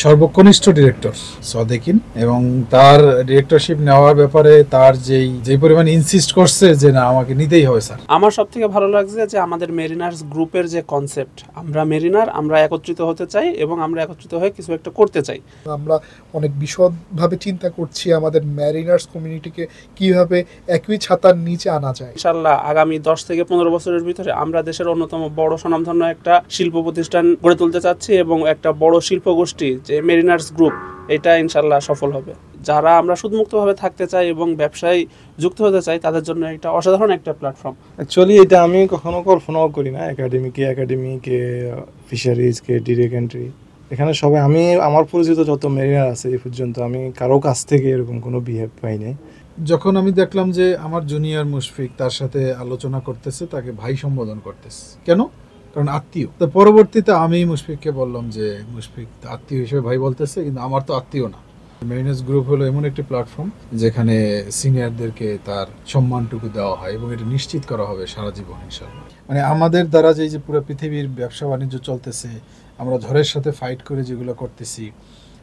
সর্বকনিষ্ঠ director সদেকিন, এবং তার directorship নেওয়ার ব্যাপারে তার যে পরিমাণ ইনসিস্ট করছে যে না আমাকে নিতেই হবে স্যার। আমার সব থেকে ভালো লাগছে যে আমাদের মেরিনার্স গ্রুপের যে কনসেপ্ট, আমরা মেরিনার, আমরা একত্রিত হতে চাই এবং আমরা একত্রিত হয়ে কিছু একটা করতে চাই। আমরা অনেক বিশদভাবে চিন্তা করছি আমাদের মেরিনার্স কমিউনিটিকে কিভাবে একই ছাতার নিচে আনা যায়। ইনশাআল্লাহ আগামী 10 থেকে 15 বছরের ভিতরে আমরা দেশের অন্যতম বড় স্বনামধন্য একটা শিল্প প্রতিষ্ঠান গড়ে তুলতে চাচ্ছি এবং একটা বড় শিল্প গোষ্ঠী যে মেরিনার্স গ্রুপ, এটা ইনশাআল্লাহ সফল হবে। যারা আমরা সুদমুক্তভাবে থাকতে চাই এবং ব্যবসায় যুক্ত হতে চাই তাদের জন্য এটা অসাধারণ একটা প্ল্যাটফর্ম। অ্যাকচুয়ালি এটা আমি কখনো কল্পনাও করি না, একাডেমিকে ফিশারিজকে ডিরেক্ট এন্ট্রি, এখানে সবাই আমি আমার পরিচিত যত মেরিনার আছে এই পর্যন্ত আমি কারো কাছ থেকে এরকম কোনো বিহেভ পাই নাই। যখন আমি দেখলাম যে আমার জুনিয়র মুশফিক তার সাথে আলোচনা করতেছে, তাকে ভাই সম্বোধন করতেছে, কেন? কারণ আত্মীয়। তো পরবর্তীতে আমি মুশফিককে বললাম যে মুশফিক আত্মীয় হিসেবে ভাই বলতেছে, কিন্তু আমার তো আত্মীয় না। মেরিনার্স গ্রুপ হলো এমন একটি প্ল্যাটফর্ম যেখানে সিনিয়রদেরকে তার সম্মানটুকু দেওয়া হয় এবং এটা নিশ্চিত করা হবে সারা জীবন ইনশাআল্লাহ। মানে আমাদের দ্বারা যে পুরো পৃথিবীর ব্যবসা বাণিজ্য চলতেছে, আমরা ঝড়ের সাথে ফাইট করে যেগুলো করতেছি,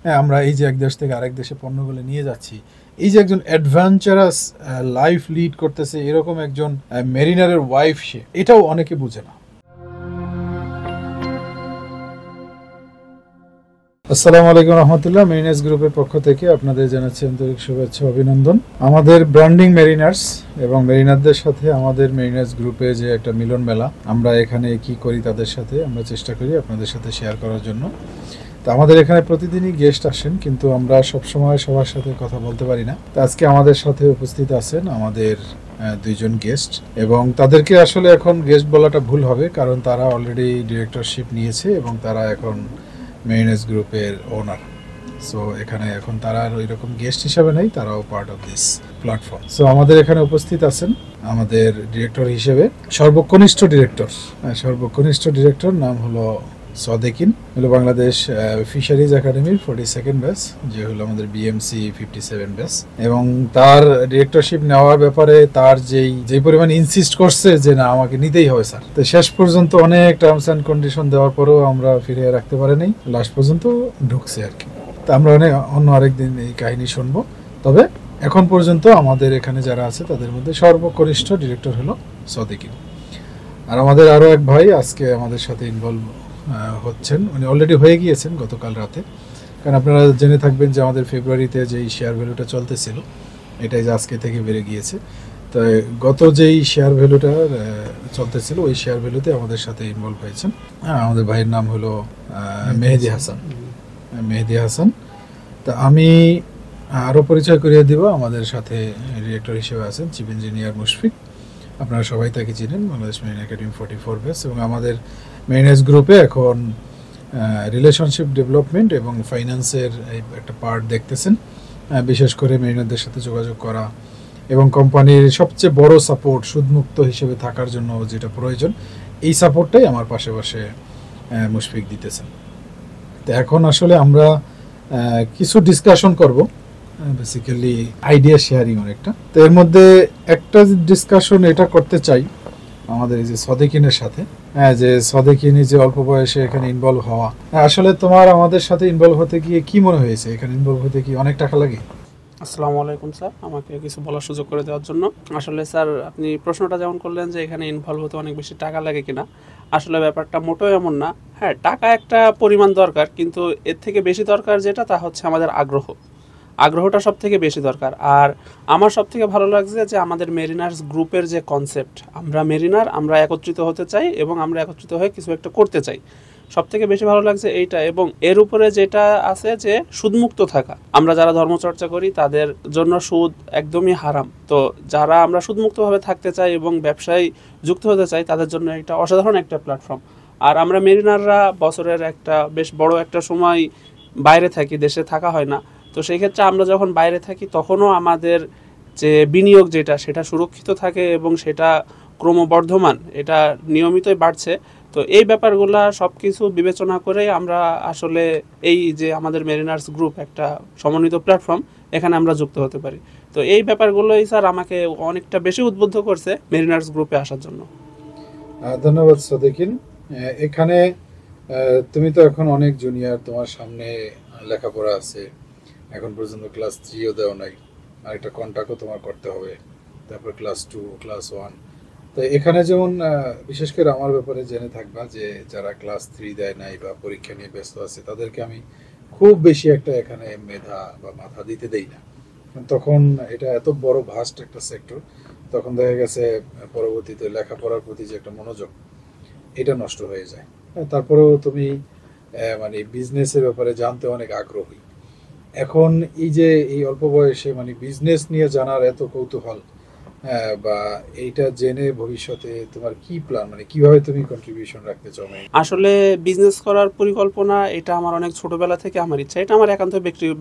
হ্যাঁ, আমরা এই যে এক দেশ থেকে আরেক দেশে পণ্যগুলো নিয়ে যাচ্ছি, এই যে একজন অ্যাডভেঞ্চারাস লাইফ লিড করতেছে এরকম একজন মেরিনারের ওয়াইফ, সে এটাও অনেকে বুঝে না। আসসালামু আলাইকুম রহমতুল্লাহ। মেরিনার্স গ্রুপের পক্ষ থেকে আপনাদের জানাচ্ছি আন্তরিক শুভেচ্ছা, অভিনন্দন। আমাদের ব্র্যান্ডিং মেরিনার্স এবং মেরিনারদের সাথে আমাদের মেরিনার্স গ্রুপে যে একটা মিলন মেলা, আমরা এখানে কি করি তাদের সাথে আমরা চেষ্টা করি আপনাদের সাথে শেয়ার করার জন্য। তো আমাদের এখানে প্রতিদিনই গেস্ট আসেন, কিন্তু আমরা সবসময় সবার সাথে কথা বলতে পারি না। তো আজকে আমাদের সাথে উপস্থিত আছেন আমাদের দুইজন গেস্ট, এবং তাদেরকে আসলে এখন গেস্ট বলাটা ভুল হবে, কারণ তারা অলরেডি ডিরেক্টরশিপ নিয়েছে এবং তারা এখন মেরিনার্স গ্রুপের ওনার। সো এখানে এখন তারা আর ওই রকম গেস্ট হিসাবে নেই, তারাও part of this platform. So আমাদের এখানে উপস্থিত আছেন আমাদের ডিরেক্টর হিসেবে সর্বকনিষ্ঠ ডিরেক্টর নাম হলো সদেকিন, হলো বাংলাদেশ ফিশারিজ একাডেমির 42nd ব্যাচ, যে হলো আমাদের বিএমসি 57 ব্যাচ, এবং তার ডিরেক্টরশিপ নেওয়ার ব্যাপারে তার যেই পরিমাণ ইনসিস্ট করছে যে না আমাকে নিতেই হবে স্যার। তো শেষ পর্যন্ত অনেক টার্মস অ্যান্ড কন্ডিশন দেওয়ার পরেও আমরা ফিরিয়ে রাখতে পারি নাই, লাস্ট পর্যন্ত ঢুকছে আর কি। তা আমরা অন্য আরেকদিন এই কাহিনী শুনবো। তবে এখন পর্যন্ত আমাদের এখানে যারা আছে তাদের মধ্যে সর্বকনিষ্ঠ ডিরেক্টর হলো সদেকিন। আর আমাদের আরও এক ভাই আজকে আমাদের সাথে ইনভলভ হচ্ছেন, উনি অলরেডি হয়ে গিয়েছেন গতকাল রাতে। কারণ আপনারা জেনে থাকবেন যে আমাদের ফেব্রুয়ারিতে যেই শেয়ার ভ্যালুটা চলতেছিল, এটাই যে আজকে থেকে বেড়ে গিয়েছে। তো গত যেই শেয়ার ভ্যালুটা চলতেছিল ওই শেয়ার ভ্যালুতে আমাদের সাথে ইনভলভ হয়েছেন। আমাদের ভাইয়ের নাম হলো মেহেদি হাসান। তা আমি আরও পরিচয় করিয়ে দিব, আমাদের সাথে ডিরেক্টর হিসেবে আছেন চিফ ইঞ্জিনিয়ার মুশফিক। আপনারা সবাই তাকে চিনেন, বাংলাদেশ মেরিন একাডেমি 44 ব্যাচ, এবং আমাদের মেরিনার্স গ্রুপে এখন রিলেশনশিপ ডেভেলপমেন্ট এবং ফাইন্যান্সের একটা পার্ট দেখতেছেন, বিশেষ করে মেরিনারদের সাথে যোগাযোগ করা এবং কোম্পানির সবচেয়ে বড় সাপোর্ট সুদমুক্ত হিসেবে থাকার জন্য যেটা প্রয়োজন, এই সাপোর্টটাই আমার পাশে মুশফিক দিতেছেন। তো এখন আসলে আমরা কিছু ডিসকাশন করব, বেসিক্যালি আইডিয়া শেয়ারিং অনেকটা। তো এর মধ্যে একটা ডিসকাশন এটা করতে চাই আমাদের এই যে সদেকিনের সাথে, যে সদেকিনি যে অল্প বয়সে এখানে ইনভলভ হওয়া, আসলে তোমার আমাদের সাথে ইনভলভ হতে গিয়ে কি মনে হয়েছে? এখানে ইনভলভ হতে কি অনেক টাকা লাগে? আসসালামু আলাইকুম স্যার, আমাকে কিছু বলার সুযোগ করে দেওয়ার জন্য। আসলে স্যার আপনি প্রশ্নটা যেমন করলেন যে এখানে ইনভলভ হতে অনেক বেশি টাকা লাগে কিনা, আসলে ব্যাপারটা মোটেও এমন না। হ্যাঁ, টাকা একটা পরিমাণ দরকার, কিন্তু এর থেকে বেশি দরকার যেটা, তা হচ্ছে আমাদের আগ্রহটা সব থেকে বেশি দরকার। আর আমার সব থেকে ভালো লাগছে যে আমাদের মেরিনার্স গ্রুপের যে কনসেপ্ট, আমরা মেরিনার, আমরা একত্রিত হতে চাই এবং আমরা একত্রিত হয়ে কিছু একটা করতে চাই, সব থেকে বেশি ভালো লাগছে এইটা। এবং এর উপরে যেটা আছে যে সুদমুক্ত থাকা, আমরা যারা ধর্মচর্চা করি তাদের জন্য সুদ একদমই হারাম। তো যারা আমরা সুদমুক্তভাবে থাকতে চাই এবং ব্যবসায় যুক্ত হতে চাই তাদের জন্য এটা অসাধারণ একটা প্ল্যাটফর্ম। আর আমরা মেরিনাররা বছরের একটা বেশ বড় একটা সময় বাইরে থাকি, দেশে থাকা হয় না। তো সেই ক্ষেত্রে আমরা যখন বাইরে থাকি তখনও আমাদের যে বিনিয়োগ যেটা, সেটা সুরক্ষিত থাকে এবং সেটা ক্রমবর্ধমান, এটা নিয়মিতই বাড়ছে। তো এই ব্যাপারগুলা সব কিছু বিবেচনা করে আমরা আসলে এই যে আমাদের মেরিনার্স গ্রুপ একটা সমন্বিত প্ল্যাটফর্ম, এখানে আমরা যুক্ত হতে পারি। তো এই ব্যাপারগুলোই স্যার আমাকে অনেকটা বেশি উদ্বুদ্ধ করছে মেরিনার্স গ্রুপে আসার জন্য। ধন্যবাদ সদেকিন। এখানে তুমি তো এখন অনেক জুনিয়র, তোমার সামনে লেখাপড়া আছে, এখন পর্যন্ত ক্লাস 3ও দেওয়া নাই, আর একটা কন্ট্রাক্টও তোমার করতে হবে, তারপর ক্লাস 2, ক্লাস 1। তো এখানে যেমন বিশেষ করে আমার ব্যাপারে জেনে থাকবা যে যারা ক্লাস 3 দেয় নাই বা পরীক্ষা নিয়ে ব্যস্ত আছে তাদেরকে আমি খুব বেশি একটা এখানে মেধা বা মাথা দিতে দেই না। তখন এটা এত বড় ভাস্ট একটা সেক্টর, তখন দেখা গেছে পরবর্তীতে লেখাপড়ার প্রতি যে একটা মনোযোগ এটা নষ্ট হয়ে যায়। তারপরেও তুমি মানে বিজনেসের ব্যাপারে জানতে অনেক আগ্রহী। এখন এই যে এই অল্প বয়সে মানে বিজনেস নিয়ে জানার এত কৌতূহল, বা এইটা জেনে ভবিষ্যতে তোমার কি প্ল্যান, মানে কিভাবে তুমি কন্ট্রিবিউশন রাখতে চাও? আসলে বিজনেস করার পরিকল্পনা এটা আমার অনেক ছোটবেলা থেকে আমার ইচ্ছা, এটা আমার একান্ত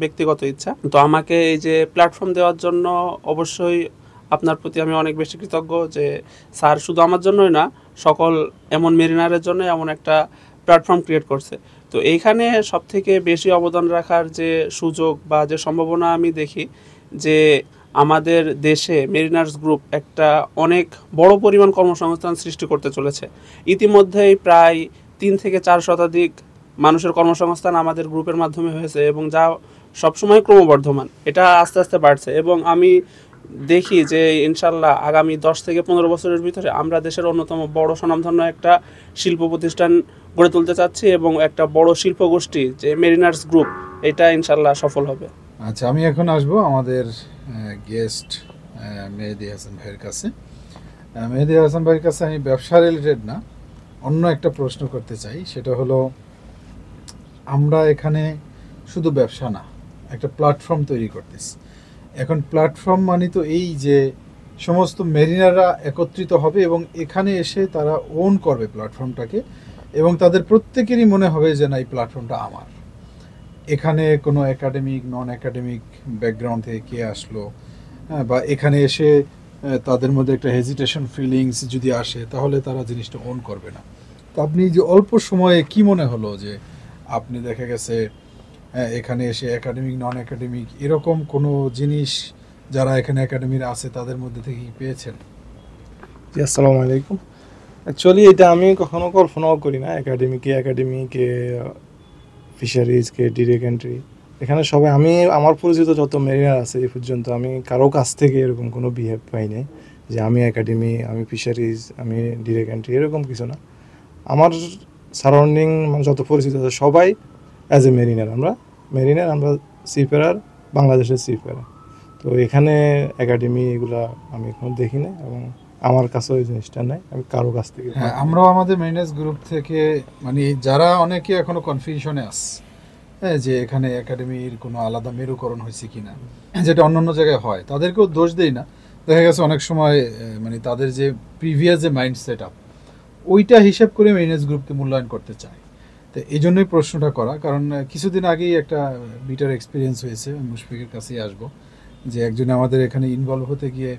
ব্যক্তিগত ইচ্ছা। তো আমাকে এই যে প্ল্যাটফর্ম দেওয়ার জন্য অবশ্যই আপনার প্রতি আমি অনেক বেশি কৃতজ্ঞ যে স্যার শুধু আমার জন্যই না, সকল এমন মেরিনারের জন্য এমন একটা প্ল্যাটফর্ম ক্রিয়েট করছে। তো এইখানে সব থেকে বেশি অবদান রাখার যে সুযোগ বা যে সম্ভাবনা আমি দেখি যে আমাদের দেশে মেরিনার্স গ্রুপ একটা অনেক বড় পরিমাণ কর্মসংস্থান সৃষ্টি করতে চলেছে। ইতিমধ্যেই প্রায় 3 থেকে 4 শতাধিক মানুষের কর্মসংস্থান আমাদের গ্রুপের মাধ্যমে হয়েছে এবং যা সবসময় ক্রমবর্ধমান, এটা আস্তে আস্তে বাড়ছে। এবং আমি দেখি যে ইনশাল্লাহ আগামী 10 থেকে 15 বছরের ভিতরে আমরা দেশের অন্যতম বড় স্বনামধন্য একটা শিল্প প্রতিষ্ঠান গড়ে তুলতে চাচ্ছি এবং একটা বড় শিল্প গোষ্ঠী যে মেরিনার্স গ্রুপ, এটা ইনশাল্লাহ সফল হবে। আচ্ছা, আমি এখন আসবো আমাদের গেস্ট মেহেদী হাসান ভাইয়ের কাছে। মেহেদী হাসান ভাইয়ের কাছে আমি ব্যবসা রিলেটেড না, অন্য একটা প্রশ্ন করতে চাই। সেটা হলো, আমরা এখানে শুধু ব্যবসা না, একটা প্ল্যাটফর্ম তৈরি করতেছি। এখন প্ল্যাটফর্ম মানে তো এই যে সমস্ত মেরিনাররা একত্রিত হবে এবং এখানে এসে তারা ওন করবে প্ল্যাটফর্মটাকে, এবং তাদের প্রত্যেকেরই মনে হবে যে না, এই প্ল্যাটফর্মটা আমার। এখানে কোনো একাডেমিক নন একাডেমিক ব্যাকগ্রাউন্ড থেকে কে আসলো, বা এখানে এসে তাদের মধ্যে একটা হেজিটেশন ফিলিংস যদি আসে তাহলে তারা জিনিসটা ওন করবে না। তো আপনি যে অল্প সময়ে কি মনে হলো যে আপনি দেখা গেছে এখানে এসে একাডেমিক নন একাডেমিক এরকম কোনো জিনিস যারা এখানে একাডেমির আছে তাদের মধ্যে থেকে কি পেয়েছেন? জি, আসসালামু আলাইকুম। অ্যাকচুয়ালি এটা আমি কখনো কল্পনাও করি না, একাডেমিকে ফিশারিজকে ডিরেক্ট এন্ট্রি, এখানে সবাই আমি আমার পরিচিত যত মেরিনার আছে এই পর্যন্ত আমি কারো কাছ থেকে এরকম কোনো বিহেভ পাই নাই যে আমি একাডেমি, আমি ফিশারিজ, আমি ডিরেক্ট এন্ট্রি, এরকম কিছু না। আমার সারাউন্ডিং মানে যত পরিচিত আছে সবাই অ্যাজ এ মেরিনার, আমরা সিফেরার, বাংলাদেশের সিফেরার। তো এখানে একাডেমি এগুলা আমি এখনো দেখি না এবং আমার কাছে ওই জিনিসটা নাই, আমি কারো কাছ থেকে। হ্যাঁ, আমরাও আমাদের মেরিনার্স গ্রুপ থেকে মানে যারা অনেকে এখনো কনফিউশনে আছে, হ্যাঁ, যে এখানে একাডেমির কোনো আলাদা মেরুকরণ হয়েছে কিনা, যেটা অন্যান্য জায়গায় হয়, তাদেরকেও দোষ দেই না। দেখা গেছে অনেক সময় মানে তাদের যে প্রিভিয়াস যে মাইন্ড সেট আপ ওইটা হিসাব করে মেরিনার্স গ্রুপকে মূল্যায়ন করতে চায়। তো এই জন্যই প্রশ্নটা করা, কারণ কিছুদিন আগেই একটা বিটার এক্সপিরিয়েন্স হয়েছে। মুশফিকের কাছেই আসবো, যে একজন আমাদের এখানে ইনভলভ হতে গিয়ে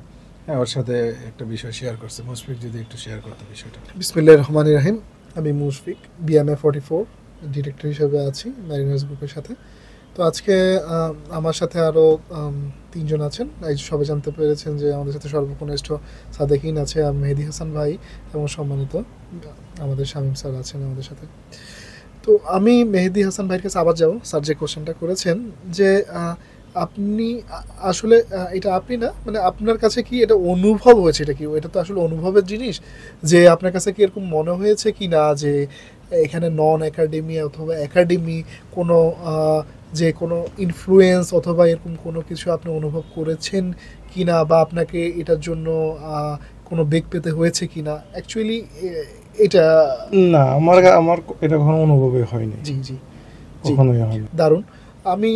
ওর সাথে একটা বিষয় শেয়ার করছে। মুশফিক যদি একটু শেয়ার করতে বিষয়টা। বিসমিল্লাহির রহমানির রহিম। আমি মুশফিক, BMA 44 ডিরেক্টর হিসেবে আছি মেরিনার্স গ্রুপের সাথে। তো আজকে আমার সাথে আরও 3 জন আছেন। এই সবাই জানতে পেরেছেন যে আমাদের সাথে সর্বকনিষ্ঠ সাদেকিন আছে, মেহেদী হাসান ভাই, এবং সম্মানিত আমাদের শামীম স্যার আছেন আমাদের সাথে। তো আমি মেহেদী হাসান ভাইয়ের কাছে আবার যাব। স্যার যে কোশ্চেনটা করেছেন যে আপনি আসলে এটা আপনি না, মানে আপনার কাছে কি এটা অনুভব হয়েছে, এটা কি, এটা তো আসলে অনুভবের জিনিস, যে আপনার কাছে কি এরকম মনে হয়েছে কি না যে এখানে নন একাডেমি অথবা একাডেমি কোনো যে কোনো ইনফ্লুয়েন্স অথবা এরকম কোনো কিছু আপনি অনুভব করেছেন কি না, বা আপনাকে এটার জন্য কোনো বেগ পেতে হয়েছে কি না? অ্যাকচুয়ালি এটা না, আমার এটা কখনো অনুভবই হয়নি। জি জি কখনোই হয়নি। দারুণ। আমি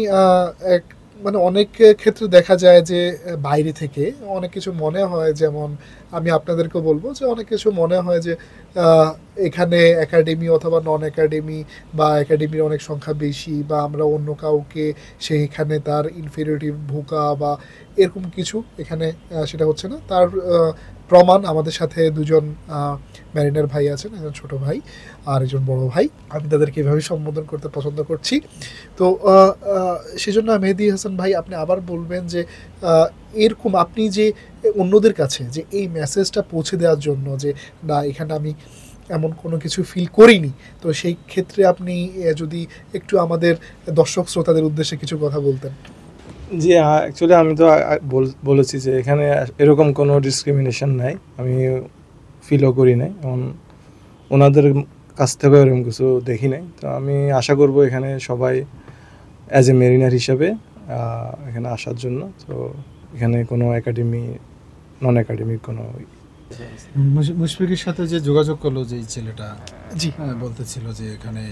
মানে অনেক ক্ষেত্রে দেখা যায় যে বাইরে থেকে অনেক কিছু মনে হয়, যেমন আমি আপনাদেরকে বলবো যে অনেক কিছু মনে হয় যে এখানে একাডেমি অথবা নন একাডেমি, বা একাডেমির অনেক সংখ্যা বেশি, বা আমরা অন্য কাউকে সেইখানে তার ইনফেরিয়রিটি ভোগা বা এরকম কিছু এখানে সেটা হচ্ছে না। তার প্রমাণ আমাদের সাথে 2 জন ম্যারিনার ভাই আছেন, একজন ছোট ভাই আর একজন বড় ভাই। আমি তাদেরকে এভাবে সম্বোধন করতে পছন্দ করছি। তো সেজন্য মেহেদী হাসান ভাই, আপনি আবার বলবেন যে এরকম আপনি যে অন্যদের কাছে যে এই মেসেজটা পৌঁছে দেওয়ার জন্য যে না, এখানে আমি এমন কোনো কিছু ফিল করিনি। তো সেই ক্ষেত্রে আপনি যদি একটু আমাদের দর্শক শ্রোতাদের উদ্দেশ্যে কিছু কথা বলতেন। জি, অ্যাকচুয়ালি আমি তো বলেছি যে এখানে এরকম কোনো ডিসক্রিমিনেশন নাই, আমি ফিলও করি নাই, এবং ওনাদের কাছ থেকে এরকম কিছু দেখি নাই। তো আমি আশা করব এখানে সবাই অ্যাজ এ মেরিনার হিসাবে এখানে আসার জন্য। তো এখানে কোনো একাডেমি, নন একাডেমিক কোনো মুশফিকের সাথে যে যোগাযোগ করলো যে ছেলেটা, জি বলতেছিল যে এখানে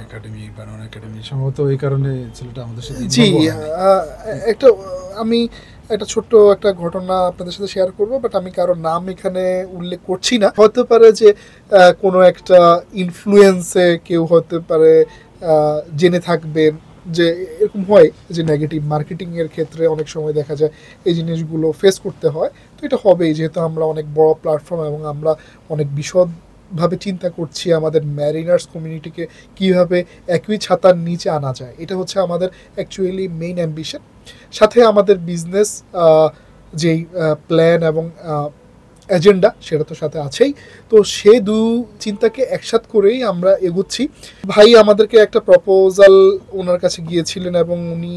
একাডেমি বা নন একাডেমি, সম্ভবত এই কারণে ছেলেটা আমাদের সাথে জি involve হয়নি। একটা আমি একটা ছোট্ট একটা ঘটনা আপনাদের সাথে শেয়ার করব, বাট আমি কারো নাম এখানে উল্লেখ করছি না। হতে পারে যে কোনো একটা ইনফ্লুয়েন্সে কেউ হতে পারে জেনে থাকবেন যে এরকম হয় যে নেগেটিভ মার্কেটিং এর ক্ষেত্রে অনেক সময় দেখা যায় এই জিনিসগুলো ফেস করতে হয়। তো এটা হবেই, যেহেতু আমরা অনেক বড় প্ল্যাটফর্ম এবং আমরা অনেক বিশদভাবে চিন্তা করছি আমাদের ম্যারিনার্স কমিউনিটিকে কীভাবে একই ছাতার নিচে আনা যায়। এটা হচ্ছে আমাদের অ্যাকচুয়ালি মেইন অ্যাম্বিশন। সাথে আমাদের বিজনেস যেই প্ল্যান এবং এজেন্ডা সেটা তো সাথে আছেই। তো সেই দু চিন্তাকে একসাথ করেই আমরা এগুচ্ছি। ভাই আমাদেরকে একটা প্রপোজাল ওনার কাছে গিয়েছিলেন এবং উনি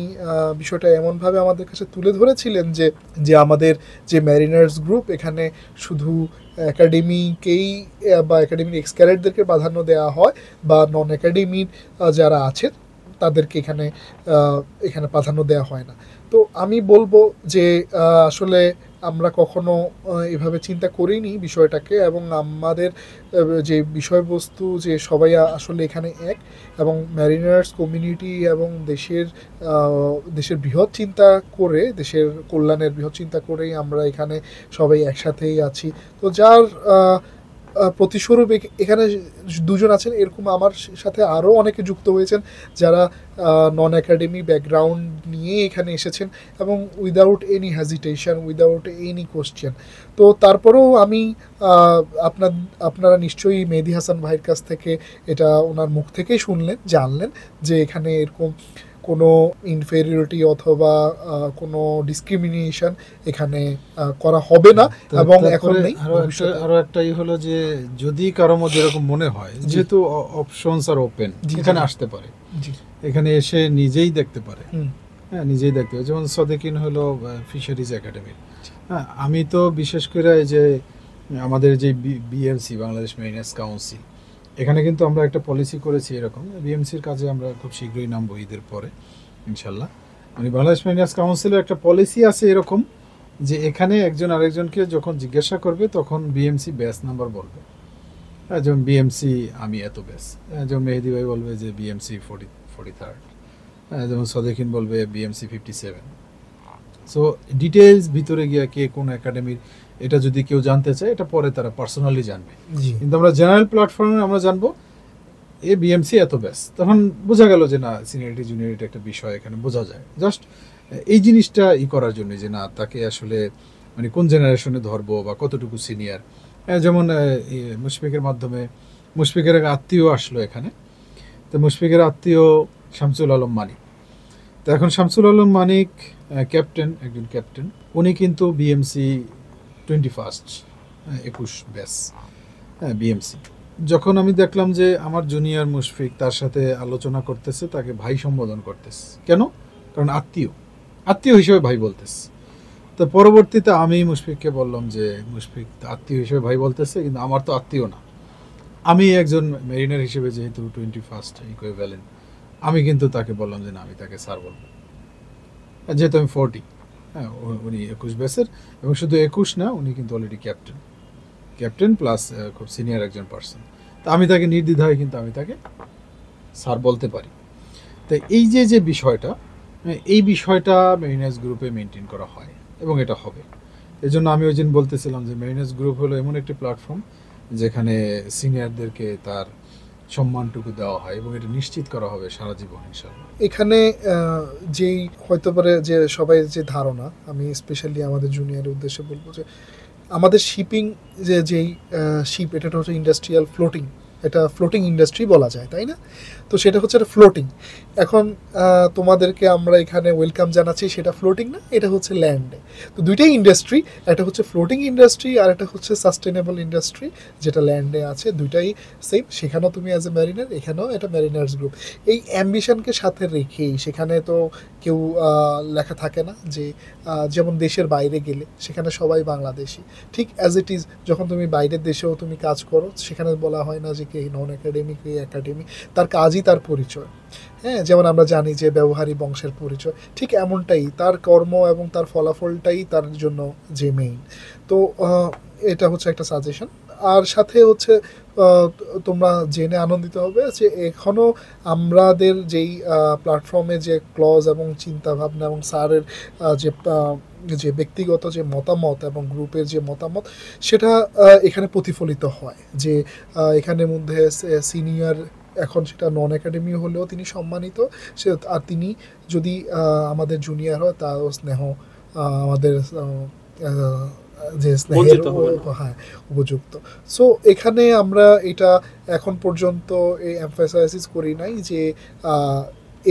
বিষয়টা এমনভাবে আমাদের কাছে তুলে ধরেছিলেন যে আমাদের যে ম্যারিনার্স গ্রুপ এখানে শুধু একাডেমিকেই বা একাডেমির এক্সক্যারেটদেরকে প্রাধান্য দেওয়া হয়, বা নন একাডেমির যারা আছে তাদেরকে এখানে প্রাধান্য দেওয়া হয় না। তো আমি বলবো যে আসলে আমরা কখনো এভাবে চিন্তা করিনি বিষয়টাকে, এবং আমাদের যে বিষয়বস্তু যে সবাই আসলে এখানে এক, এবং ম্যারিনার্স কমিউনিটি এবং দেশের বৃহৎ চিন্তা করে, দেশের কল্যাণের বৃহৎ চিন্তা করেই আমরা এখানে সবাই একসাথেই আছি। তো যার প্রতিস্বরূপ এখানে দুজন আছেন, এরকম আমার সাথে আরও অনেকে যুক্ত হয়েছেন যারা নন একাডেমি ব্যাকগ্রাউন্ড নিয়ে এখানে এসেছেন, এবং without any hesitation, without any question. তো তারপরেও আমি আপনারা নিশ্চয়ই মেহেদী হাসান ভাইয়ের কাছ থেকে এটা ওনার মুখ থেকেই জানলেন যে এখানে এরকম কোনো ইনফেরিয়রিটি অথবা কোনো ডিসক্রিমিনেশন এখানে করা হবে না, এবং এখন নেই। আরো একটাই হলো যে যদি কারো মধ্যে এরকম মনে হয়, যেহেতু অপশনস আর ওপেন, এখানে আসতে পারে, এখানে এসে নিজেই দেখতে পারে। হ্যাঁ, নিজেই দেখতে পারে। যেমন সদেকিন হলো ফিশারিজ একাডেমি। হ্যাঁ, আমি তো বিশেষ করে যে আমাদের যে বিএমসি, বাংলাদেশ মেরিনার্স কাউন্সিল, এখানে কিন্তু আমরা একটা পলিসি করেছি এরকম। বিএমসির কাজে আমরা খুব শীঘ্রই নামবো ঈদের পরে ইনশাল্লাহ। মানে বাংলাদেশ মেরিনার্স কাউন্সিলের একটা পলিসি আছে এরকম যে এখানে একজন আরেকজনকে যখন জিজ্ঞাসা করবে তখন বিএমসি ব্যাচ নাম্বার বলবে। যেমন বিএমসি আমি এত ব্যাচ, যেমন মেহেদি ভাই বলবে যে বিএমসি 43rd, যেমন সদেকিন বলবে বিএমসি 57। সো ডিটেলস ভিতরে গিয়ে কে কোন একাডেমির, এটা যদি কেউ জানতে চায় এটা পরে তারা পার্সোনালি জানবে, কিন্তু আমরা জেনারেল প্ল্যাটফর্মে আমরা জানবো এ বিএমসি এত ব্যাচ, তখন বোঝা গেল যে না সিনিয়রিটি জুনিয়রিটি একটা বিষয় এখানে বোঝা যায়। জাস্ট এই জিনিসটা করার জন্য যে না তাকে আসলে মানে কোন জেনারেশনে ধরবো বা কতটুকু সিনিয়র। যেমন মুশফিকের মাধ্যমে মুশফিকের এক আত্মীয় আসলো এখানে, তো মুশফিকের আত্মীয় শামসুল আলম মানিক। তো এখন শামসুল আলম মানিক একজন ক্যাপ্টেন, উনি কিন্তু বিএমসি 21st 21 ব্যাচ বিএমসি। যখন আমি দেখলাম যে আমার জুনিয়র মুশফিক তার সাথে আলোচনা করতেছে, তাকে ভাই সম্বোধন করতেছে, কেন? কারণ আত্মীয় হিসেবে ভাই বলতেছে। তো পরবর্তীতে আমি মুশফিককে বললাম যে মুশফিক আত্মীয় হিসেবে ভাই বলতেছে, কিন্তু আমার তো আত্মীয় না, আমি একজন মেরিনার হিসেবে যেহেতু 21st ইকুইভ্যালেন্ট, আমি কিন্তু তাকে বললাম যে না আমি তাকে স্যার বলবো, যেহেতু আমি 40। হ্যাঁ, উনি 21 ব্যাচের, এবং শুধু 21 না, উনি কিন্তু অলরেডি ক্যাপ্টেন প্লাস খুব সিনিয়র একজন পার্সন। তা আমি তাকে নির্দ্বিধায় কিন্তু আমি তাকে স্যার বলতে পারি। তো এই যে বিষয়টা, এই বিষয়টা মেরিনার্স গ্রুপে মেনটেন করা হয় এবং এটা হবে। এই জন্য আমি ওই দিন বলতেছিলাম যে মেরিনার্স গ্রুপ হলো এমন একটি প্ল্যাটফর্ম যেখানে সিনিয়রদেরকে তার সম্মানটুকু দেওয়া হয়, এবং এটা নিশ্চিত করা হবে সারা জীবন ইনশাআল্লাহ। এখানে যেই হয়তো পারে যে সবাই যে ধারণা, আমি স্পেশালি আমাদের জুনিয়রের উদ্দেশ্যে বলবো যে আমাদের শিপিং যেই শিপ, এটা হচ্ছে ইন্ডাস্ট্রিয়াল ফ্লোটিং, এটা ফ্লোটিং ইন্ডাস্ট্রি বলা যায়, তাই না? তো সেটা হচ্ছে একটা ফ্লোটিং। এখন তোমাদেরকে আমরা এখানে ওয়েলকাম জানাচ্ছি, সেটা ফ্লোটিং না, এটা হচ্ছে ল্যান্ডে। তো দুইটাই ইন্ডাস্ট্রি, একটা হচ্ছে ফ্লোটিং ইন্ডাস্ট্রি আর একটা হচ্ছে সাস্টেনেবল ইন্ডাস্ট্রি যেটা ল্যান্ডে আছে, দুইটাই সেম। সেখানেও তুমি অ্যাজ এ ম্যারিনার, এখানেও এটা ম্যারিনার্স গ্রুপ। এই অ্যাম্বিশনকে সাথে রেখেই সেখানে তো কেউ লেখা থাকে না যে যেমন দেশের বাইরে গেলে সেখানে সবাই বাংলাদেশি, ঠিক অ্যাজ ইট ইজ যখন তুমি বাইরের দেশেও তুমি কাজ করো সেখানে বলা হয় না যে কে নন একাডেমিক, কে একাডেমিক, তার কাজই তার পরিচয়। হ্যাঁ, যেমন আমরা জানি যে ব্যবহারী বংশের পরিচয়, ঠিক এমনটাই তার কর্ম এবং তার ফলাফলটাই তার জন্য যে মেইন। তো এটা হচ্ছে একটা সাজেশন। আর সাথে হচ্ছে তোমরা জেনে আনন্দিত হবে যে এখনও আমাদের যেই প্ল্যাটফর্মে যে ক্লজ এবং চিন্তাভাবনা এবং স্যারের যে ব্যক্তিগত যে মতামত এবং গ্রুপের যে মতামত সেটা এখানে প্রতিফলিত হয়। যে এখানের মধ্যে সিনিয়র, এখন সেটা নন একাডেমি হলেও তিনি সম্মানিত, সে আর তিনি যদি আমাদের জুনিয়র হয় তাও স্নেহ আমাদের যে স্নেহের হ্যাঁ উপযুক্ত। সো এখানে আমরা এটা এখন পর্যন্ত এই এমফাসাইজ করি নাই যে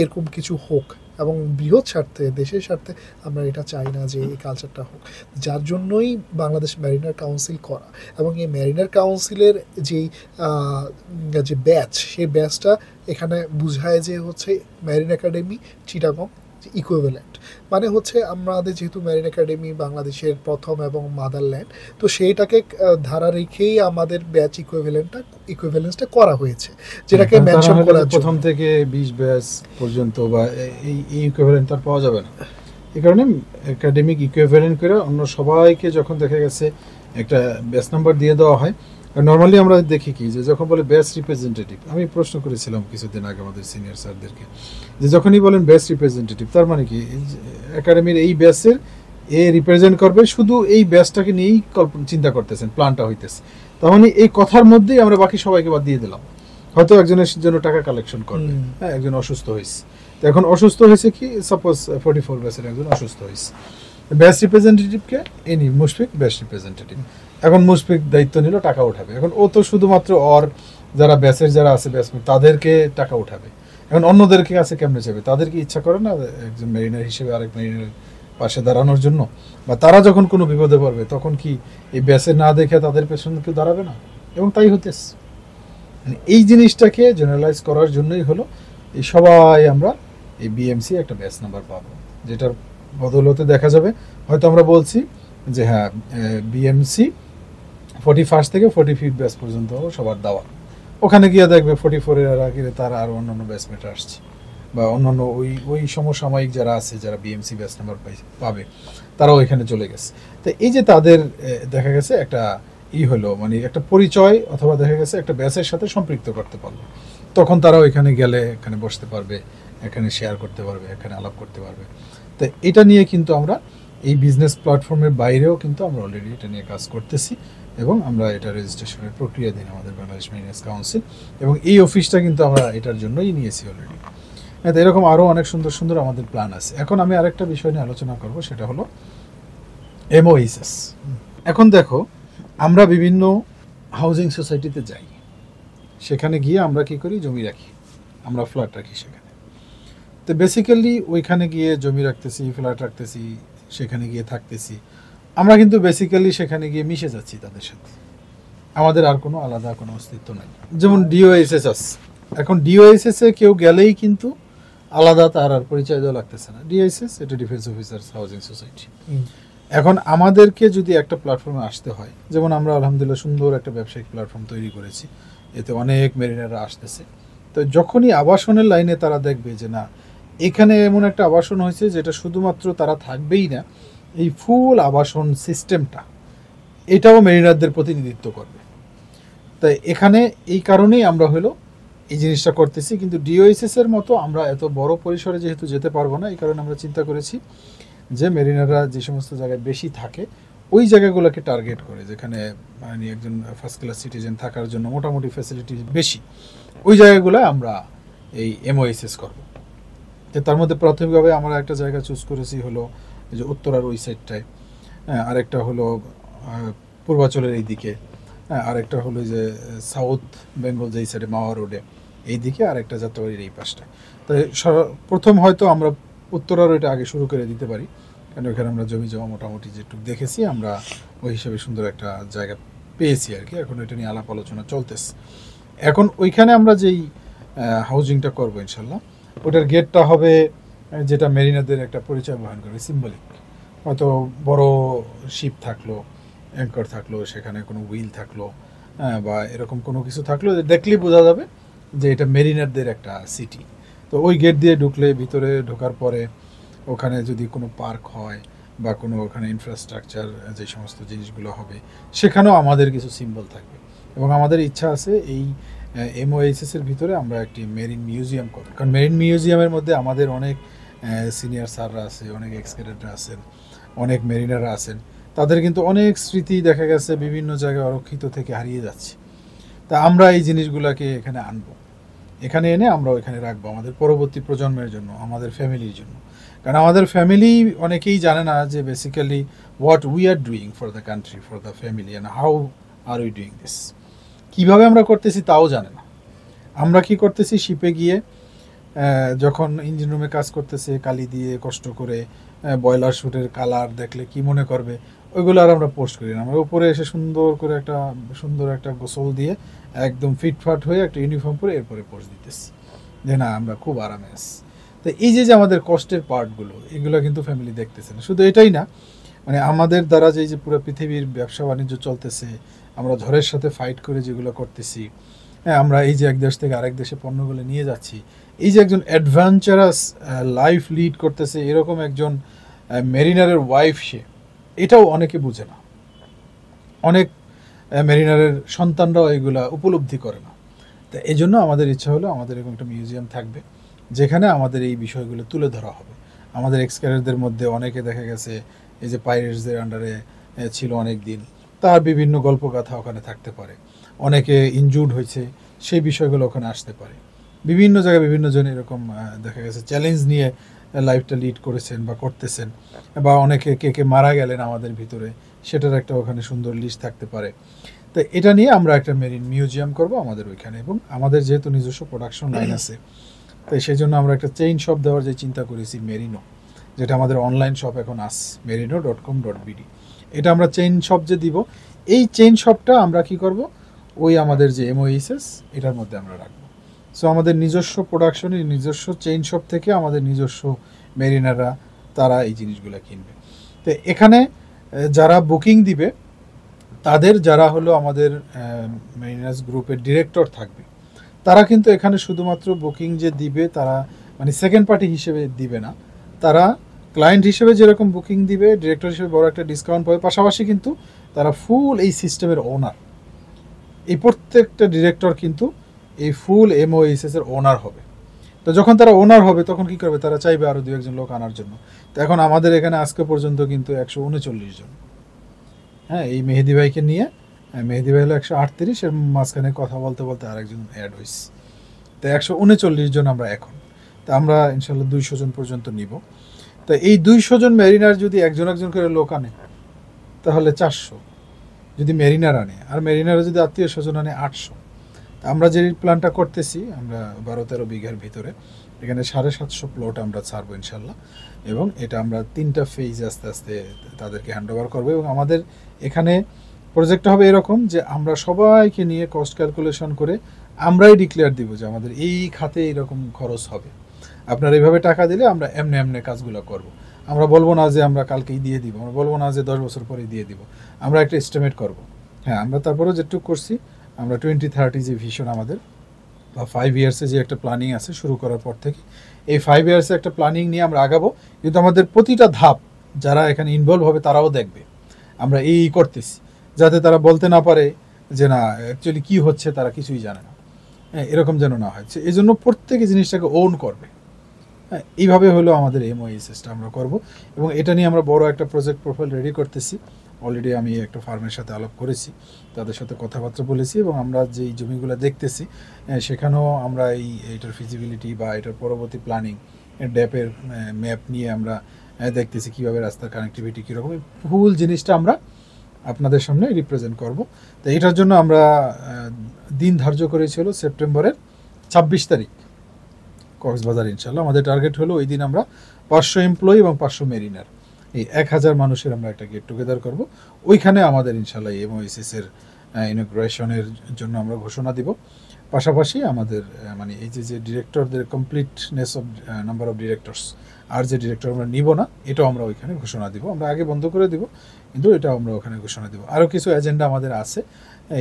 এরকম কিছু হোক, এবং বৃহৎ স্বার্থে দেশের স্বার্থে আমরা এটা চাই না যে এই কালচারটা হোক, যার জন্যই বাংলাদেশ ম্যারিনার কাউন্সিল করা। এবং এই ম্যারিনার কাউন্সিলের যেই যে ব্যাচ, সেই ব্যাচটা এখানে বুঝায় যে হচ্ছে মেরিন একাডেমি চিটাগং ইকুইভ্যালেন্ট, মানে হচ্ছে আমাদের যেহেতু মেরিন একাডেমি বাংলাদেশের প্রথম এবং মাদারল্যান্ড, তো সেইটাকে ধারা রেখেই আমাদের ব্যাচ ইকুইভ্যালেন্সটা করা হয়েছে, যেটাকে মেনশন করা প্রথম থেকে 20 ব্যাচ পর্যন্ত বা এই ইকুইভ্যালেন্ট তার পাওয়া যাবে না। এই কারণে একাডেমিক ইকুইভ্যালেন্ট করে অন্য সবাইকে যখন দেখা গেছে একটা ব্যাচ নাম্বার দিয়ে দেওয়া হয়। নর্মালি আমরা দেখি কি যে যখন বলে বেস্ট রিপ্রেজেন্টেটিভ, আমি প্রশ্ন করেছিলাম কিছুদিন আগে আমাদের সিনিয়র স্যারদেরকে যে যখনই বলেন বেস্ট রিপ্রেজেন্টেটিভ তার মানে কি একাডেমির এই ব্যাচের এ রিপ্রেজেন্ট করবে, শুধু এই ব্যাচটাকে নিয়েই চিন্তা করতেছেন, প্ল্যানটা হইতেছে। তার মানে এই কথার মধ্যেই আমরা বাকি সবাইকে বাদ দিয়ে দিলাম। হয়তো একজনের জন্য টাকা কালেকশন করবে, হ্যাঁ একজন অসুস্থ হয়েছে, তো এখন অসুস্থ হয়েছে কি সাপোজ 44 ব্যাচের একজন অসুস্থ হয়েছে, বেস্ট রিপ্রেজেন্টেটিভকে এনি মুশফিক বেস্ট রিপ্রেজেন্টেটিভ। এখন মুশফিক দায়িত্ব নিল টাকা উঠাবে, এখন ও তো শুধুমাত্র ওর যারা ব্যাচের যারা আছে ব্যাচমেট তাদেরকে টাকা উঠাবে, এখন অন্যদেরকে কাছে কেমনে যাবে? তাদেরকে ইচ্ছা করে না একজন মেরিনার হিসেবে আরেক মেরিনার পাশে দাঁড়ানোর জন্য? বা তারা যখন কোনো বিপদে পড়বে তখন কি এই ব্যাচে না দেখে তাদের পেছনে কেউ দাঁড়াবে না? এবং তাই হতেছে। মানে এই জিনিসটাকে জেনারেলাইজ করার জন্যই হলো এই সবাই আমরা এই বিএমসি একটা ব্যাচ নাম্বার পাবো, যেটার বদলতে দেখা যাবে হয়তো আমরা বলছি যে হ্যাঁ বিএমসি 41 থেকে 45 ব্যাচ পর্যন্ত সবার দেওয়া, ওখানে গিয়ে দেখবে 44-এর আগে তারা আর অন্যান্য ব্যাচমেট আসছে বা অন্যান্য ওই সমসাময়িক যারা আছে যারা বিএমসি ব্যাচ নাম্বার পাবে তারাও এখানে চলে গেছে। তো এই যে তাদের দেখা গেছে একটা হলো মানে একটা পরিচয় অথবা দেখা গেছে একটা ব্যাচের সাথে সম্পৃক্ত করতে পারলো, তখন তারাও এখানে গেলে এখানে বসতে পারবে, এখানে শেয়ার করতে পারবে, এখানে আলাপ করতে পারবে। তো এটা নিয়ে কিন্তু আমরা এই বিজনেস প্ল্যাটফর্মের বাইরেও কিন্তু আমরা অলরেডি এটা নিয়ে কাজ করতেছি এবং আমরা এটা রেজিস্ট্রেশনের প্রক্রিয়া দিন আমাদের বাংলাদেশ মেরিনার্স কাউন্সিল, এবং এই অফিসটা কিন্তু আমরা এটার জন্যই নিয়েছি অলরেডি। হ্যাঁ, তো এরকম আরও অনেক সুন্দর সুন্দর আমাদের প্ল্যান আছে। এখন আমি আরেকটা বিষয় নিয়ে আলোচনা করব, সেটা হলো এমওএইচএস। এখন দেখো আমরা বিভিন্ন হাউজিং সোসাইটিতে যাই, সেখানে গিয়ে আমরা কি করি, জমি রাখি, আমরা ফ্ল্যাট রাখি সেখানে। তো বেসিক্যালি ওইখানে গিয়ে জমি রাখতেছি, ফ্ল্যাট রাখতেছি, সেখানে গিয়ে থাকতেছি, আমরা কিন্তু বেসিক্যালি সেখানে গিয়ে মিশে যাচ্ছি তাদের সাথে, আমাদের আর কোনো আলাদা কোনো অস্তিত্ব নাই। যেমন ডিওএসএস আছে, এখন ডিওএসএস এ কেউ গেলেই কিন্তু আলাদা তার আর পরিচয় দেওয়া লাগতেছে না। ডিওএসএস এটা ডিফেন্স অফিসার্স হাউজিং সোসাইটি। এখন আমাদেরকে যদি একটা প্ল্যাটফর্মে আসতে হয়, যেমন আমরা আলহামদুলিল্লাহ সুন্দর একটা ব্যবসায়িক প্ল্যাটফর্ম তৈরি করেছি, এতে অনেক মেরিনাররা আসতেছে। তো যখনই আবাসনের লাইনে তারা দেখবে যে না এখানে এমন একটা আবাসন হয়েছে যেটা শুধুমাত্র তারা থাকবেই না, এই ফুল আবাসন সিস্টেমটা এটাও মেরিনারদের প্রতিনিধিত্ব করবে। তাই এখানে এই কারণেই আমরা হলো এই জিনিসটা করতেছি। কিন্তু ডিওএসএস এর মতো আমরা এত বড় পরিসরে যেহেতু যেতে পারবো না, এই কারণে আমরা চিন্তা করেছি যে মেরিনাররা যে সমস্ত জায়গায় বেশি থাকে ওই জায়গাগুলোকে টার্গেট করে, যেখানে মানে একজন ফার্স্ট ক্লাস সিটিজেন থাকার জন্য মোটামুটি ফ্যাসিলিটি বেশি, ওই জায়গাগুলো আমরা এই এমওএসএস করবো। তার মধ্যে প্রাথমিকভাবে আমরা একটা জায়গা চুজ করেছি হলো যে উত্তরার ওই সাইডটায়, হ্যাঁ, আরেকটা হলো পূর্বাঞ্চলের এই দিকে, হ্যাঁ, আরেকটা হলো যে সাউথ বেঙ্গল যেই সাইডে মাওয়া রোডে, এই দিকে, আর একটা যাত্রাবাড়ির এই পাশটায়। তো প্রথম হয়তো আমরা উত্তরার ওইটা আগে শুরু করে দিতে পারি, কারণ ওইখানে আমরা জমি জমা মোটামুটি যেটুকু দেখেছি আমরা ওই হিসেবে সুন্দর একটা জায়গা পেয়েছি আর কি। এখন ওইটা নিয়ে আলাপ আলোচনা চলতেছে। এখন ওইখানে আমরা যেই হাউজিংটা করবো ইনশাল্লাহ, ওটার গেটটা হবে যেটা মেরিনাদের একটা পরিচয় বহন করবে, সিম্বলিক। হয়তো বড় শিপ থাকলো, অ্যাঙ্কর থাকলো, সেখানে কোনো হুইল থাকলো, বা এরকম কোনো কিছু থাকলো, দেখলেই বোঝা যাবে যে এটা মেরিনারদের একটা সিটি। তো ওই গেট দিয়ে ঢুকলে, ভিতরে ঢোকার পরে ওখানে যদি কোনো পার্ক হয় বা কোনো ওখানে ইনফ্রাস্ট্রাকচার যে সমস্ত জিনিসগুলো হবে, সেখানেও আমাদের কিছু সিম্বল থাকবে। এবং আমাদের ইচ্ছা আছে এই MOHS এর ভিতরে আমরা একটি মেরিন মিউজিয়াম করব, কারণ মেরিন মিউজিয়ামের মধ্যে আমাদের অনেক সিনিয়র স্যাররা আছে, অনেক এক্সকেডেটরা আছেন, অনেক মেরিনাররা আছেন। তাদের কিন্তু অনেক স্মৃতি দেখা গেছে বিভিন্ন জায়গায় অরক্ষিত থেকে হারিয়ে যাচ্ছে। তা আমরা এই জিনিসগুলোকে এখানে আনবো, এখানে এনে আমরা ওইখানে রাখবো আমাদের পরবর্তী প্রজন্মের জন্য, আমাদের ফ্যামিলির জন্য। কারণ আমাদের ফ্যামিলি অনেকেই জানে না যে basically what we are doing for the country, for the family, and how are we doing this. কীভাবে আমরা করতেছি তাও জানে না। আমরা কি করতেছি, শিপে গিয়ে যখন ইঞ্জিন রুমে কাজ করতেছে কালি দিয়ে কষ্ট করে, বয়লার শ্যুটের কালার দেখলে কি মনে করবে, ওইগুলো আর আমরা পোস্ট করি না। আমরা উপরে এসে সুন্দর করে একটা গোসল দিয়ে একদম ফিটফাট হয়ে একটা ইউনিফর্ম পরে এরপরে পোস্ট দিতেছি যে না আমরা খুব আরামে আছি। তো এই যে আমাদের কষ্টের পার্টগুলো, এগুলো কিন্তু ফ্যামিলি দেখতেছে না। শুধু এটাই না, মানে আমাদের দ্বারা যে পুরো পৃথিবীর ব্যবসা বাণিজ্য চলতেছে, আমরা ঝড়ের সাথে ফাইট করে যেগুলো করতেছি, আমরা এই যে এক দেশ থেকে আরেক দেশে পণ্যগুলো নিয়ে যাচ্ছি, এই যে একজন অ্যাডভেঞ্চারাস লাইফ লিড করতেছে এরকম একজন মেরিনারের ওয়াইফ, সে এটাও অনেকে বুঝে না। অনেক মেরিনারের সন্তানরাও এগুলা উপলব্ধি করে না। তো এই জন্য আমাদের ইচ্ছা হলো আমাদের এরকম একটা মিউজিয়াম থাকবে, যেখানে আমাদের এই বিষয়গুলো তুলে ধরা হবে। আমাদের এক্সক্যাডেটদের মধ্যে অনেকে দেখা গেছে এই যে পাইরেটসদের আন্ডারে ছিল অনেক দিন, তার বিভিন্ন গল্পগাথা ওখানে থাকতে পারে। অনেকে ইনজুর্ড হয়েছে, সেই বিষয়গুলো ওখানে আসতে পারে। বিভিন্ন জায়গায় বিভিন্ন জন এরকম দেখা গেছে চ্যালেঞ্জ নিয়ে লাইফটা লিড করেছেন বা করতেছেন, বা অনেকে কে মারা গেলেন আমাদের ভিতরে, সেটার একটা ওখানে সুন্দর লিস্ট থাকতে পারে। তো এটা নিয়ে আমরা একটা মেরিন মিউজিয়াম করব আমাদের ওইখানে। এবং আমাদের যেহেতু নিজস্ব প্রোডাকশন লাইন আছে, তাই সেই জন্য আমরা একটা চেইন শপ দেওয়ার যে চিন্তা করেছি, মেরিনো, যেটা আমাদের অনলাইন শপ এখন merino.com.bd। এটা আমরা চেইন শপ যে দিব, এই চেইন শপটা আমরা কি করব, ওই আমাদের যে MOHS এটার মধ্যে আমরা রাখবো। সো আমাদের নিজস্ব প্রোডাকশনের নিজস্ব চেইন শপ থেকে আমাদের নিজস্ব মেরিনাররা তারা এই জিনিসগুলো কিনবে। তো এখানে যারা বুকিং দিবে, তাদের যারা হলো আমাদের মেরিনার্স গ্রুপের ডিরেক্টর থাকবে, তারা কিন্তু এখানে শুধুমাত্র বুকিং যে দিবে, তারা মানে সেকেন্ড পার্টি হিসেবে দিবে না, তারা ক্লায়েন্ট হিসেবে যেরকম বুকিং দিবে, ডিরেক্টর হিসেবে বড় একটা ডিসকাউন্ট পাবে, পাশাপাশি কিন্তু তারা ফুল এই সিস্টেমের ওনার। এই প্রত্যেকটা ডিরেক্টর কিন্তু এই ফুল MOHS এর ওনার হবে। তো যখন তারা ওনার হবে তখন কি করবে, তারা চাইবে আরও 2-1 লোক আনার জন্য। তো এখন আমাদের এখানে আজকে পর্যন্ত কিন্তু 139 জন। হ্যাঁ, এই মেহেদি ভাইকে নিয়ে, মেহেদি ভাই হলো 138, এর মাঝখানে কথা বলতে বলতে আরেকজন অ্যাড হয়েছে। তো 139 জন আমরা এখন। তা আমরা ইনশাল্লাহ 200 জন পর্যন্ত নিব। তো এই 200 জন মেরিনার যদি একজন করে লোক আনে, তাহলে 400 যদি মেরিনার আনে, আর মেরিনার যদি আত্মীয় স্বজন আনে 800। আমরা যে প্ল্যানটা করতেছি, আমরা 12-13 বিঘার ভিতরে এখানে 750 প্লট আমরা ছাড়বো ইনশাল্লাহ। এবং এটা আমরা 3টা ফেজ আস্তে আস্তে তাদেরকে হ্যান্ড ওভার করবো। এবং আমাদের এখানে প্রজেক্টটা হবে এরকম যে আমরা সবাইকে নিয়ে কস্ট ক্যালকুলেশন করে আমরাই ডিক্লেয়ার দিব যে আমাদের এই খাতে এরকম খরচ হবে, আপনারা এইভাবে টাকা দিলে আমরা এমনি কাজগুলো করব। আমরা বলবো না যে আমরা কালকেই দিয়ে দিব, আমরা বলবো না যে 10 বছর পরেই দিয়ে দিব, আমরা একটা এস্টিমেট করব। হ্যাঁ, আমরা তারপরেও যেটুকু করছি, আমরা 2030 যে ভিশন আমাদের, বা 5 ইয়ার্সে যে একটা প্ল্যানিং আছে শুরু করার পর থেকে, এই 5 ইয়ার্সে একটা প্ল্যানিং নিয়ে আমরা আগাবো। কিন্তু আমাদের প্রতিটা ধাপ যারা এখানে ইনভলভ হবে তারাও দেখবে আমরা এই করতেছি, যাতে তারা বলতে না পারে যে না অ্যাকচুয়ালি কী হচ্ছে তারা কিছুই জানে না। হ্যাঁ, এরকম যেন না হয়। এই জন্য প্রত্যেকে জিনিসটাকে ওন করবে। হ্যাঁ, এইভাবে হলো আমাদের MOHSটা আমরা করব। এবং এটা নিয়ে আমরা বড় একটা প্রজেক্ট প্রোফাইল রেডি করতেছি। অলরেডি আমি একটা ফার্মের সাথে আলাপ করেছি, তাদের সাথে কথাবার্তা বলেছি, এবং আমরা যেই জমিগুলো দেখতেছি সেখানেও আমরা এইটার ফিজিবিলিটি বা এটার পরবর্তী প্ল্যানিং, ড্যাপের ম্যাপ নিয়ে আমরা দেখতেছি কীভাবে রাস্তার কানেক্টিভিটি কীরকম, ফুল জিনিসটা আমরা আপনাদের সামনে রিপ্রেজেন্ট করব। তো এটার জন্য আমরা দিন ধার্য করেছিল সেপ্টেম্বরের 26 তারিখ কক্সবাজার ইনশাল্লাহ। আমাদের টার্গেট হলো ওই দিন আমরা 500 এমপ্লয়ি এবং 500 মেরিনার, এই 1000 মানুষের আমরা একটা গেট টুগেদার করব। ওইখানে আমাদের ইনশাল্লাহ এমওএসএস এর ইনগ্রেশনের জন্য আমরা ঘোষণা দিব। পাশাপাশি আমাদের মানে এই যে ডিরেক্টরদের completeness of number of directors, আর যে ডিরেক্টর আমরা নিব না, এটাও আমরা ওইখানে ঘোষণা দিব। আমরা আগে বন্ধ করে দিব, কিন্তু এটাও আমরা ওখানে ঘোষণা দিব। আরও কিছু এজেন্ডা আমাদের আছে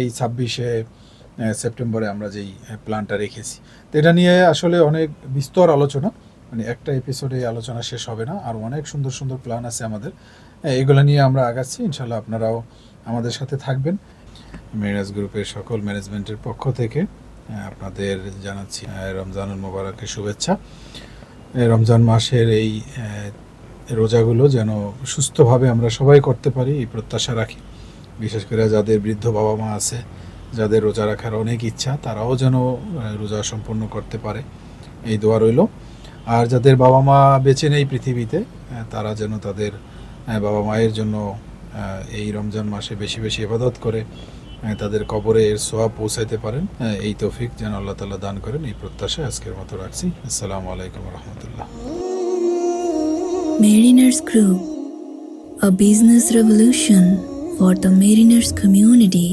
এই 26শে সেপ্টেম্বরে আমরা যেই প্ল্যানটা রেখেছি। তো এটা নিয়ে আসলে অনেক বিস্তর আলোচনা, মানে একটা এপিসোডে আলোচনা শেষ হবে না। আর অনেক সুন্দর সুন্দর প্ল্যান আছে আমাদের, এগুলো নিয়ে আমরা আগাচ্ছি। ইনশাল্লাহ আপনারাও আমাদের সাথে থাকবেন। মেরিনার্স গ্রুপের সকল ম্যানেজমেন্টের পক্ষ থেকে আপনাদের জানাচ্ছি রমজানুল মোবারকের শুভেচ্ছা। রমজান মাসের এই রোজাগুলো যেন সুস্থভাবে আমরা সবাই করতে পারি, এই প্রত্যাশা রাখি। বিশেষ করে যাদের বৃদ্ধ বাবা মা আছে, যাদের রোজা রাখার অনেক ইচ্ছা, তারাও যেন রোজা সম্পন্ন করতে পারে, এই দোয়া রইল। আর যাদের বাবা মা বেঁচে নেই পৃথিবীতে, তারা যেন তাদের বাবা মায়ের জন্য এই রমজান মাসে বেশি বেশি ইবাদত করে তাদের কবরে এর সোয়াব পৌঁছাইতে পারেন। এই তৌফিক যেন আল্লাহ তাআলা দান করেন, এই প্রত্যাশায় আজকের মতো রাখছি। আসসালামু আলাইকুম ওয়া রাহমাতুল্লাহ। Mariners Group, a business revolution for the mariners community.